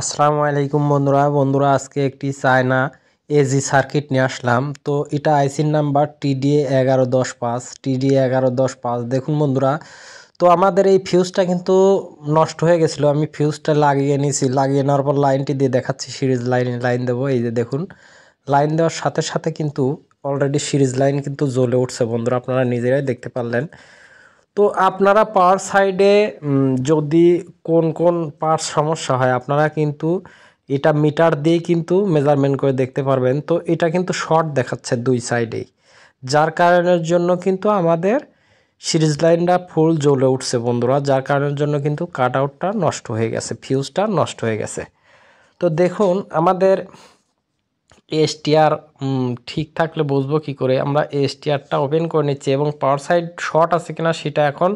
আসসালামু আলাইকুম বন্ধুরা আজকে একটি চায়না এজি সার্কিট নিয়ে আসলাম। তো এটা আইসির নাম্বার TDA 1110 5 দেখুন বন্ধুরা। তো আমাদের এই ফিউজটা কিন্তু নষ্ট হয়ে গেছিলো। আমি ফিউজটা লাগিয়ে নিয়েছি, লাগিয়ে নেওয়ার পর লাইনটি দিয়ে দেখাচ্ছি। সিরিজ লাইন দেবো, এই যে দেখুন লাইন দেওয়ার সাথে সাথে কিন্তু অলরেডি সিরিজ লাইন কিন্তু জ্বলে উঠছে বন্ধুরা, আপনারা নিজেরাই দেখতে পারলেন। তো আপনারা পাওয়ার সাইডে যদি কোন পার্টস সমস্যা হয় আপনারা কিন্তু এটা মিটার দিয়ে কিন্তু মেজারমেন্ট করে দেখতে পারবেন। তো এটা কিন্তু শর্ট দেখাচ্ছে দুই সাইডেই, যার কারণের জন্য কিন্তু আমাদের সিরিজ লাইনটা ফুল জ্বলে উঠছে বন্ধুরা, যার কারণের জন্য কিন্তু কাট আউটটা নষ্ট হয়ে গেছে, ফিউজটা নষ্ট হয়ে গেছে। তো দেখুন আমাদের এসটিআর ঠিক থাকলে বুঝবো কি করে? আমরা এসটিআরটা ওপেন করে নিচ্ছি এবং পাওয়ার সাইড শর্ট আছে কিনা সেটা এখন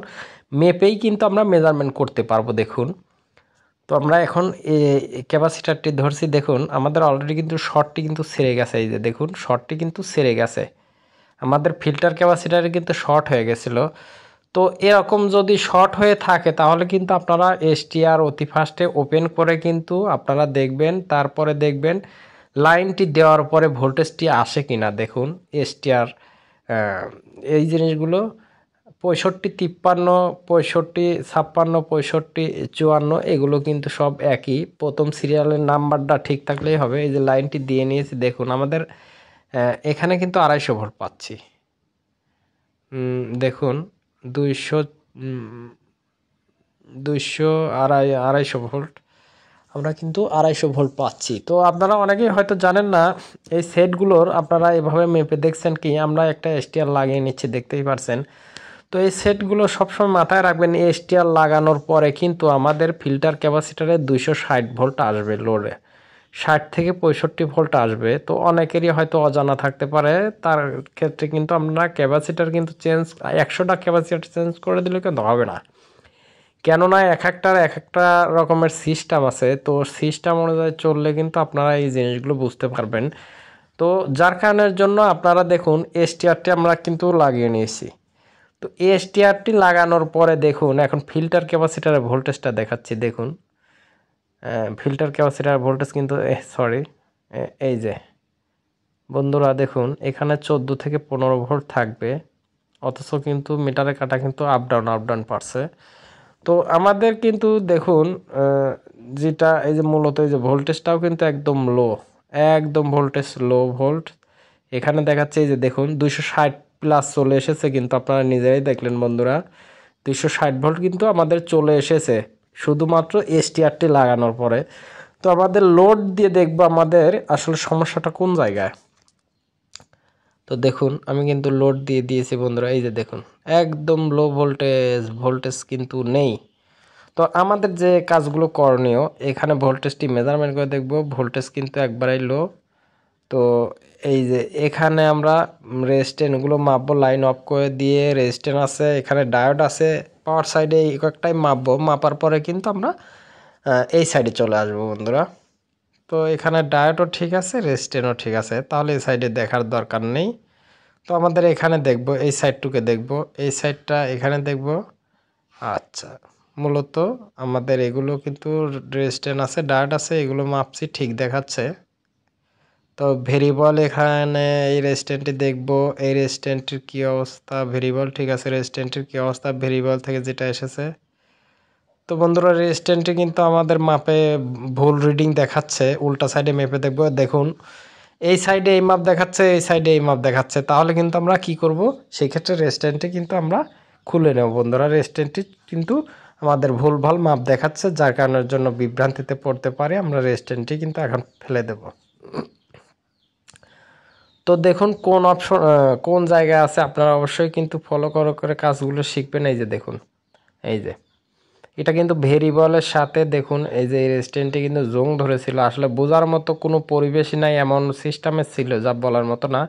মেপেই কিন্তু আমরা মেজারমেন্ট করতে পারবো। দেখুন, তো আমরা এখন ক্যাপাসিটারটি ধরছি, দেখুন আমাদের অলরেডি কিন্তু শর্টটি কিন্তু ছেড়ে গেছে। এই যে দেখুন শর্টটি কিন্তু ছেড়ে গেছে, আমাদের ফিল্টার ক্যাপাসিটারে কিন্তু শর্ট হয়ে গেছিলো। তো এরকম যদি শর্ট হয়ে থাকে তাহলে কিন্তু আপনারা এসটিআর অতি ফাস্টে ওপেন করে কিন্তু আপনারা দেখবেন, তারপরে দেখবেন লাইনটি দেওয়ার পরে ভোল্টেজটি আসে কিনা। দেখুন এসটিআর এই জিনিসগুলো 65 53 65 56 56 54 এগুলো কিন্তু সব একই, প্রথম সিরিয়ালের নাম্বারটা ঠিক থাকলেই হবে। এই যে লাইনটি দিয়ে নিয়েছি, দেখুন আমাদের এখানে কিন্তু 250 ভোল্ট পাচ্ছি। দেখুন 200 200 আড়াইশো ভোল্ট, আমরা কিন্তু 250 ভোল্ট পাচ্ছি। তো আপনারা অনেকেই হয়তো জানেন না এই সেটগুলোর, আপনারা এভাবে মেপে দেখছেন কি? আমরা একটা এসটিআর লাগিয়ে নিচ্ছি, দেখতেই পারছেন। তো এই সেটগুলো সবসময় মাথায় রাখবেন, এসটিআর লাগানোর পরে কিন্তু আমাদের ফিল্টার ক্যাপাসিটারে 260 ভোল্ট আসবে লোডে, 60 থেকে 65 ভোল্ট আসবে। তো অনেকেরই হয়তো অজানা থাকতে পারে, তার ক্ষেত্রে কিন্তু আমরা ক্যাপাসিটার কিন্তু 100টা ক্যাপাসিটার চেঞ্জ করে দিলে কিন্তু হবে না, কেননা এক একটা রকমের সিস্টেম আছে। তো সিস্টেম অনুযায়ী চললে কিন্তু আপনারা এই জিনিসগুলো বুঝতে পারবেন। তো যার কারণের জন্য আপনারা দেখুন এসটিআরটি আমরা কিন্তু লাগিয়ে নিয়েছি। তো এসটিআরটি লাগানোর পরে দেখুন এখন ফিল্টার ক্যাপাসিটারের ভোল্টেজটা দেখাচ্ছি। দেখুন ফিল্টার ক্যাপাসিটার ভোল্টেজ কিন্তু সরি, এই যে বন্ধুরা দেখুন এখানে 14 থেকে 15 ভোল্ট থাকবে, অথচ কিন্তু মিটারে কাটা কিন্তু আপ ডাউন পারছে। তো আমাদের কিন্তু দেখুন যেটা এই যে মূলত এই যে ভোল্টেজটাও কিন্তু একদম লো, একদম ভোল্টেজ লো ভোল্ট এখানে দেখাচ্ছে। এই যে দেখুন 260 প্লাস চলে এসেছে, কিন্তু আপনারা নিজেরাই দেখলেন বন্ধুরা 260 ভোল্ট কিন্তু আমাদের চলে এসেছে শুধুমাত্র এসটিআরটি লাগানোর পরে। তো আমাদের লোড দিয়ে দেখবো আমাদের আসলে সমস্যাটা কোন জায়গায়। তো দেখুন আমি কিন্তু লোড দিয়ে দিয়েছি বন্ধুরা, এই যে দেখুন একদম লো ভোল্টেজ কিন্তু নেই। তো আমাদের যে কাজগুলো করণীয়, এখানে ভোল্টেজটি মেজারমেন্ট করে দেখব, ভোল্টেজ কিন্তু একবারেই লো। তো এই যে এখানে আমরা রেজিস্ট্যান্সগুলো মাপবো, লাইন অফ করে দিয়ে রেজিস্ট্যান্স আছে, এখানে ডায়োড আছে, পাওয়ার সাইডে একটাই মাপবো, মাপার পরে কিন্তু আমরা এই সাইডে চলে আসবো বন্ধুরা। তো এখানে ডায়োডও ঠিক আছে, রেজিস্ট্যান্সও ঠিক আছে, তাহলে এই সাইডে দেখার দরকার নেই। তো আমাদের এখানে দেখব, এই সাইডটুকে দেখব, এই সাইডটা এখানে দেখব। আচ্ছা, মূলত আমাদের এগুলো কিন্তু রেজিস্ট্যান্স আছে, ডায়োড আছে, এগুলো মাপছি ঠিক দেখাচ্ছে। তো ভেরিয়েবল এখানে এই রেজিস্ট্যান্সটি দেখব, এই রেজিস্ট্যান্সটির কী অবস্থা, ভেরিয়েবল ঠিক আছে, রেজিস্ট্যান্সটির কী অবস্থা ভেরিয়েবল থেকে যেটা এসেছে। তো বন্ধুরা রেজিস্ট্যান্সটি কিন্তু আমাদের মাপে ভুল রিডিং দেখাচ্ছে, উল্টা সাইডে মেপে দেখব। দেখুন এই সাইডে এই মাপ দেখাচ্ছে, এই সাইডে এই মাপ দেখাচ্ছে, তাহলে কিন্তু আমরা কি করব, সেই ক্ষেত্রে রেজিস্ট্যান্সটি কিন্তু আমরা খুলে নেব বন্ধুরা। রেজিস্ট্যান্সটি কিন্তু আমাদের ভুলভাল মাপ দেখাচ্ছে, যার কারণের জন্য বিভ্রান্তিতে পড়তে পারে, আমরা রেজিস্ট্যান্সটি কিন্তু এখন ফেলে দেব। তো দেখুন কোন অপশন কোন জায়গায় আছে, আপনারা অবশ্যই কিন্তু ফলো করে কাজগুলো শিখবেন। এই যে দেখুন, এই যে এটা কিন্তু ভেরিয়েবলের সাথে দেখুন এই যে রেজিস্ট্যান্সটি কিন্তু জং ধরেছিল, আসলে বোঝার মতো কোনো পরিবেশই নাই, এমন সিস্টেমে ছিল যা বলার মতো না।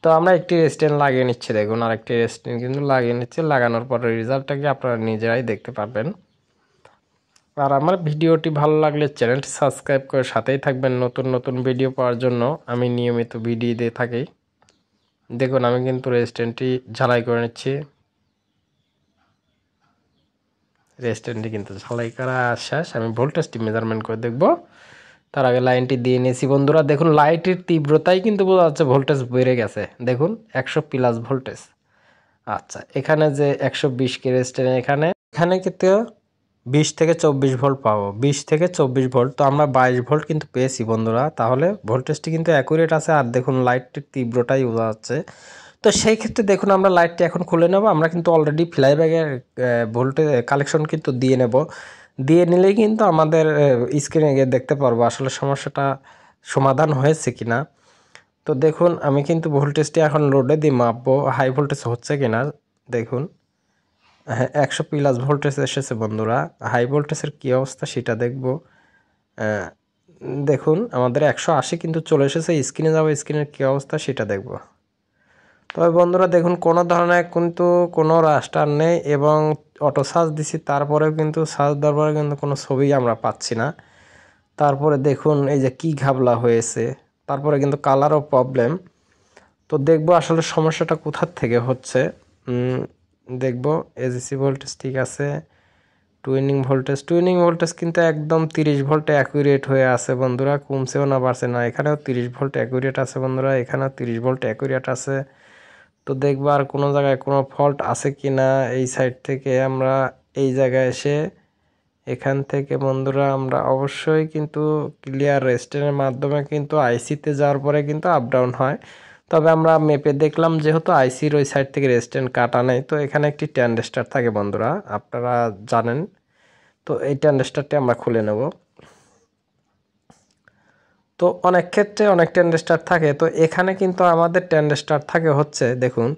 তো আমরা একটি রেজিস্ট্যান্স লাগিয়ে নিচ্ছি, দেখুন আরেকটি রেজিস্ট্যান্স কিন্তু লাগিয়ে নিচ্ছি, লাগানোর পরে রেজাল্টটাকে আপনারা নিজেরাই দেখতে পারবেন। আর আমার ভিডিওটি ভালো লাগলে চ্যানেলটি সাবস্ক্রাইব করে সাথেই থাকবেন, নতুন নতুন ভিডিও পাওয়ার জন্য আমি নিয়মিত ভিডিও দিয়ে থাকি। দেখুন আমি কিন্তু রেজিস্ট্যান্সটি ঝালাই করে নিচ্ছি, রেজিস্ট্যান্টটি কিন্তু ঝালাই করা শেষ। আমি ভোল্টেজটি মেজারমেন্ট করে দেখব। তার আগে লাইনটি দিয়ে নিয়েছি বন্ধুরা। দেখুন লাইটের তীব্রতাই কিন্তু বোঝা যাচ্ছে ভোল্টেজ বেড়ে গেছে। দেখুন 100+ ভোল্টেজ। আচ্ছা, এখানে যে 120 কে রেজিস্ট্যান্ট, এখানে কিন্তু 20 থেকে 24 ভোল্ট পাবো, 20 থেকে 24 ভোল্ট। তো আমরা 22 ভোল্ট কিন্তু পেয়েছি বন্ধুরা। তাহলে ভোল্টেজটি কিন্তু অ্যাকুরেট আছে। আর দেখুন লাইটটির তীব্রতাই বোঝা যাচ্ছে। তো সেই ক্ষেত্রে দেখুন আমরা লাইটটি এখন খুলে নেব। আমরা কিন্তু অলরেডি ফ্লাইব্যাগের ভোল্টেজ কালেকশন কিন্তু দিয়ে নেব। দিয়ে নিলেই কিন্তু আমাদের স্ক্রিনে গিয়ে দেখতে পারবো আসলে সমস্যাটা সমাধান হয়েছে কিনা। তো দেখুন আমি কিন্তু ভোল্টেজটি এখন লোডে দিয়ে মাপবো হাই ভোল্টেজ হচ্ছে কিনা। দেখুন হ্যাঁ 100+ ভোল্টেজ এসেছে বন্ধুরা। হাই ভোল্টেজের কী অবস্থা সেটা দেখব। দেখুন আমাদের 180 কিন্তু চলে এসেছে। স্ক্রিনে যাবো, স্ক্রিনের কী অবস্থা সেটা দেখব। তবে বন্ধুরা দেখুন কোনো ধরনের কিন্তু কোনো রাস্টার নেই এবং অটো সার্চ দিছি, তারপরেও কিন্তু সার্চ দেওয়ার পরে কিন্তু কোনো ছবি আমরা পাচ্ছি না। তারপরে দেখুন এই যে কি ঘাবলা হয়েছে, তারপরে কিন্তু কালারও প্রবলেম। তো দেখব আসলে সমস্যাটা কোথার থেকে হচ্ছে। দেখব এজিসি ভোল্টেজ ঠিক আছে, টুইনিং ভোল্টেজ কিন্তু একদম 30 ভোল্টে অ্যাকুরেট হয়ে আছে বন্ধুরা, কমছেও না বাড়ছে না। এখানেও 30 ভোল্ট অ্যাকুরেট আছে বন্ধুরা, এখানেও 30 ভোল্ট অ্যাকুরেট আছে। তো দেখব আর কোনো জায়গায় কোনো ফল্ট আছে কি না। এই সাইড থেকে আমরা এই জায়গায় এসে এখান থেকে বন্ধুরা আমরা অবশ্যই কিন্তু ক্লিয়ার রেজিস্ট্যান্টের মাধ্যমে কিন্তু আইসিতে যাওয়ার পরে কিন্তু আপ ডাউন হয়। তবে আমরা মেপে দেখলাম যেহেতু আইসির ওই সাইড থেকে রেজিস্ট্যান্ট কাটা নেই, তো এখানে একটি ট্রানজিস্টর থাকে বন্ধুরা, আপনারা জানেন। তো এই ট্রানজিস্টরটি আমরা খুলে নেব। তো অনেক ক্ষেত্রে অনেক ট্রানজিস্টর থাকে, তো এখানে কিন্তু আমাদের ট্রানজিস্টর থাকে হচ্ছে দেখুন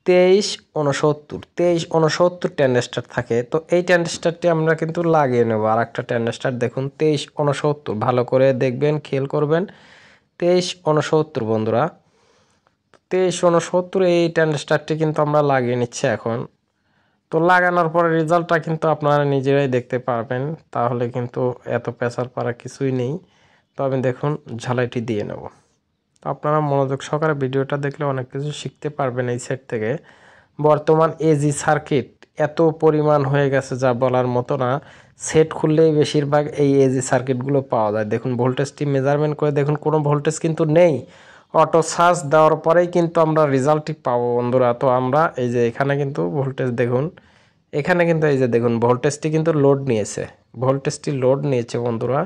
2369 ট্রানজিস্টর থাকে। তো এই ট্রানজিস্টরটি আমরা কিন্তু লাগিয়ে নেব। আর একটা ট্রানজিস্টর দেখুন 2369, ভালো করে দেখবেন, খেয়াল করবেন। 2369 বন্ধুরা, 2369 এই ট্রানজিস্টরটি কিন্তু আমরা লাগিয়ে নিচ্ছি এখন। তো লাগানোর পরে রেজাল্টটা কিন্তু আপনারা নিজেরাই দেখতে পারবেন, তাহলে কিন্তু এত পেঁচার পারা কিছুই নেই। তো আমি দেখুন ঝালাইটি দিয়ে নেব। তো আপনারা মনোযোগ সহকারে ভিডিওটা দেখলে অনেক কিছু শিখতে পারবেন এই সেট থেকে। বর্তমান এজি সার্কিট এত পরিমাণ হয়ে গেছে যা বলার মতো না। সেট খুললেই বেশিরভাগ এই এজি সার্কিটগুলো পাওয়া যায়। দেখুন ভোল্টেজটি মেজারমেন্ট করে দেখুন কোনো ভোল্টেজ কিন্তু নেই। অটো সার্চ দেওয়ার পরেই কিন্তু আমরা রেজাল্টটি পাবো বন্ধুরা। তো আমরা এই যে এখানে কিন্তু ভোল্টেজ দেখুন, এখানে কিন্তু এই যে দেখুন ভোল্টেজটি কিন্তু লোড নিয়েছে বন্ধুরা।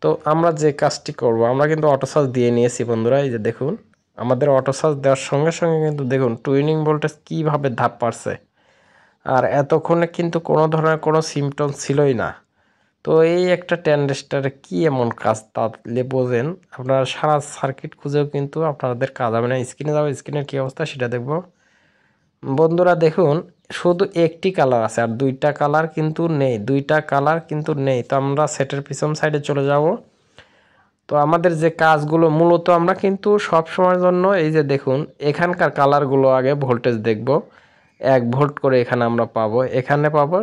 তো আমরা যে কাজটি করব, আমরা কিন্তু অটো সার্চ দিয়ে নিয়েছি বন্ধুরা। এই যে দেখুন আমাদের অটো সার্চ দেওয়ার সঙ্গে সঙ্গে কিন্তু দেখুন টুইনিং ভোল্টেজ কীভাবে ধাপ পারছে। আর এতক্ষণে কিন্তু কোনো ধরনের কোনো সিমটম ছিলই না। তো এই একটা ট্রানজিস্টরে কি এমন কাজ তাহলে বোঝেন। আপনারা সারা সার্কিট খুঁজেও কিন্তু আপনাদের কাজ হবে না। স্ক্রিনে যাবো, স্ক্রিনের কী অবস্থা সেটা দেখব বন্ধুরা। দেখুন শুধু একটি কালার আছে আর দুইটা কালার কিন্তু নেই। তো আমরা সেটের পিছন সাইডে চলে যাব। তো আমাদের যে কাজগুলো মূলত আমরা কিন্তু সব সময়ের জন্য এই যে দেখুন এখানকার কালারগুলো আগে ভোল্টেজ দেখব। 1 ভোল্ট করে এখানে আমরা পাবো, এখানে পাবো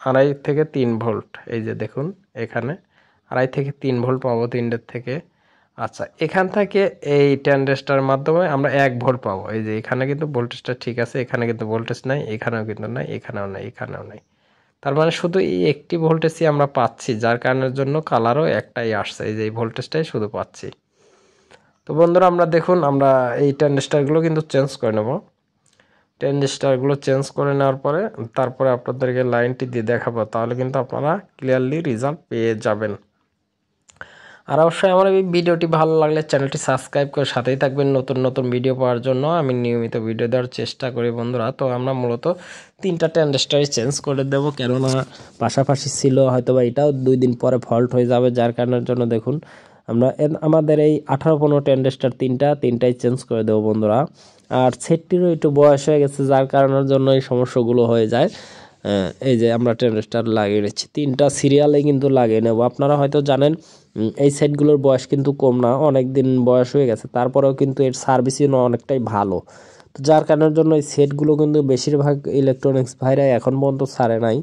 2.5 থেকে 3 ভোল্ট। এই যে দেখুন এখানে 2.5 থেকে 3 ভোল্ট পাবো, 3টের থেকে। আচ্ছা, এখান থেকে এই ট্রানজিস্টরের মাধ্যমে আমরা 1 ভোল্ট পাবো। এই যে এখানে কিন্তু ভোল্টেজটা ঠিক আছে, এখানে কিন্তু ভোল্টেজ নাই, এখানেও কিন্তু নাই, এখানেও নাই। তার মানে শুধু এই একটি ভোল্টেজই আমরা পাচ্ছি, যার কারণের জন্য কালারও একটাই আসছে। এই যে এই ভোল্টেজটাই শুধু পাচ্ছি। তো বন্ধুরা আমরা দেখুন আমরা এই ট্রানজিস্টরগুলো কিন্তু চেঞ্জ করে নেব। ট্রানজিস্টরগুলো চেঞ্জ করে নেওয়ার পরে তারপরে আপনাদেরকে লাইনটি দিয়ে দেখাবো, তাহলে কিন্তু আপনারা ক্লিয়ারলি রেজাল্ট পেয়ে যাবেন। আর অবশ্যই আমার এই ভিডিওটি ভালো লাগলে চ্যানেলটি সাবস্ক্রাইব করে সাথেই থাকবেন নতুন নতুন ভিডিও পাওয়ার জন্য। আমি নিয়মিত ভিডিও দেওয়ার চেষ্টা করি বন্ধুরা। তো আমরা মূলত 3টা ট্রানজিস্টরই চেঞ্জ করে দেবো, কেননা পাশাপাশি ছিল, হয়তো বা এটাও 2 দিন পরে ফল্ট হয়ে যাবে, যার কারণের জন্য দেখুন আমরা আমাদের এই 18-15 ট্রানজিস্টর তিনটাই চেঞ্জ করে দেবো বন্ধুরা। আর সেটটিরও একটু বয়স হয়ে গেছে, যার কারণের জন্য এই সমস্যাগুলো হয়ে যায়। এই যে আমরা ট্রানজিস্টর লাগিয়ে নিচ্ছি, 3টা সিরিয়ালে কিন্তু লাগিয়ে নেব। আপনারা হয়তো জানেন এই সেটগুলোর বয়স কিন্তু কম না, অনেক দিন বয়স হয়ে গেছে, তারপরেও কিন্তু এর সার্ভিসিং অনেকটাই ভালো। তো যার কারণের জন্য এই সেটগুলো কিন্তু বেশিরভাগ ইলেকট্রনিক্স ভাইরা এখন পর্যন্ত ছাড়ে নাই,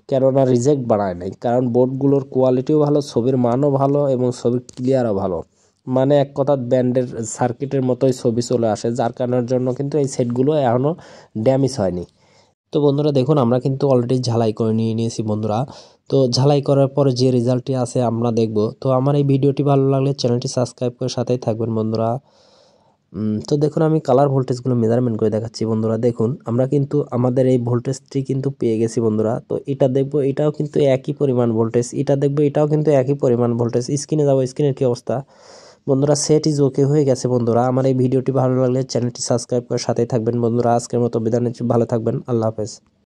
কেননা রিজেক্ট বানায় নাই। কারণ বোর্ডগুলোর কোয়ালিটিও ভালো, ছবির মানও ভালো এবং ছবির ক্লিয়ারও ভালো। মানে এক কথা ব্যান্ডের সার্কিটের মতোই ছবি চলে আসে, যার কারণের জন্য কিন্তু এই সেটগুলো এখনও ড্যামেজ হয়নি। তো বন্ধুরা দেখুন আমরা কিন্তু অলরেডি ঝালাই করে নিয়েছি বন্ধুরা। তো ঝালাই করার পরে যে রেজাল্টটি আছে আমরা দেখব। তো আমার এই ভিডিওটি ভালো লাগলে চ্যানেলটি সাবস্ক্রাইব করে সাথেই থাকবেন বন্ধুরা। তো দেখুন আমি কালার ভোল্টেজগুলো মেজারমেন্ট করে দেখাচ্ছি বন্ধুরা। দেখুন আমরা কিন্তু আমাদের এই ভোল্টেজটি কিন্তু পেয়ে গেছি বন্ধুরা। তো এটা দেখবো, এটাও কিন্তু একই পরিমাণ ভোল্টেজ, এটা দেখবো এটাও কিন্তু একই পরিমাণ ভোল্টেজ। স্ক্রিনে যাবো, স্ক্রিনের কি অবস্থা বন্ধুরা? সেট ইজ ওকে হয়ে গেছে বন্ধুরা। আমার এই ভিডিওটি ভালো লাগলে চ্যানেলটি সাবস্ক্রাইব করে সাথেই থাকবেন বন্ধুরা। আজকের মতো বিদায় নিচ্ছি, ভালো থাকবেন, আল্লাহ হাফেজ।